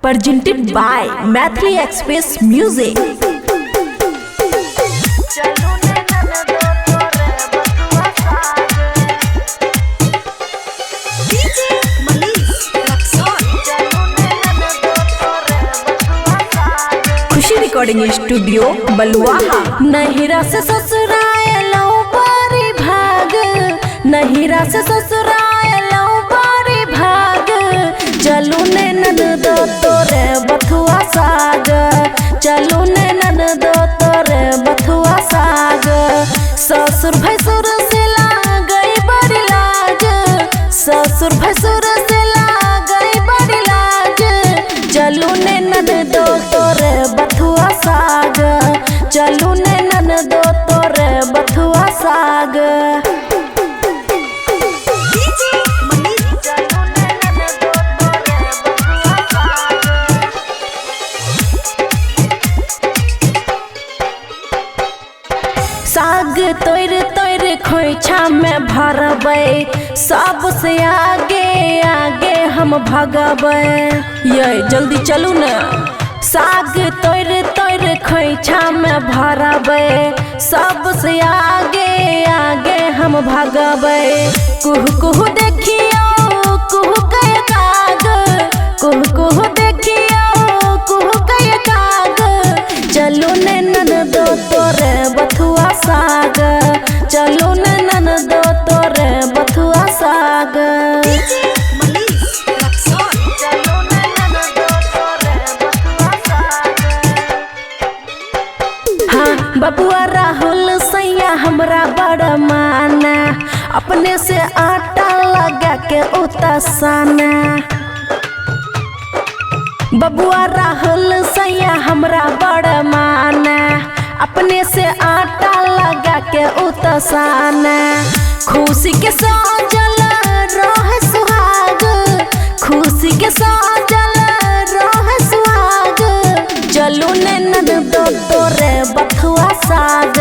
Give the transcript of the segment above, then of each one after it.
presented by Mathli Express Music. Khushi recording studio Baluaha. नहिरा से ससुराल बारी भाग, नहिरा से ससुराल बारी भाग, चलू ने ननदो तोरे बथुआ साग, चलू ने ननदो तोरे बथुआ साग। ससुर भसुर से गई बड़ी लाज, ससुर भसुर से गई बड़ी लाज, चलू ने ननदो तोरे बथुआ साग, चलू ने ननदो तोरे बथुआ साग। साग तोर तोर खोइछा में भरबै, सबसे आगे आगे हम भगबै। ये जल्दी चलू न। साग तोर तोर खोइछा में भरबै, सबसे आगे आगे हम भगबै। कुहू कुहू देखियो कुहू कय काग, कुहू कुहू देखियो कुहू कय काग, चलू ने ननदो तोरे बथुआ साग, चलू ने ननदो तोरे बथुआ साग। हाँ बबुआ राहुल सैया हमरा बड़ माना, अपने से आटा लगा के उतासाना। बबुआ राहुल सैया हमरा बड़ माना, अपने से आटा लगा के उतासाना। खुशी के साजल रह सुहाग, खुशी के साजल रह सुहाग, चलू ने ननदो तोरे बथुआ साग,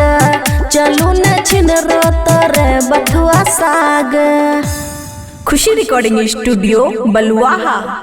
चलू ने छिनरो तोरे बथुआ साग। खुशी रिकॉर्डिंग स्टूडियो बलुआहा।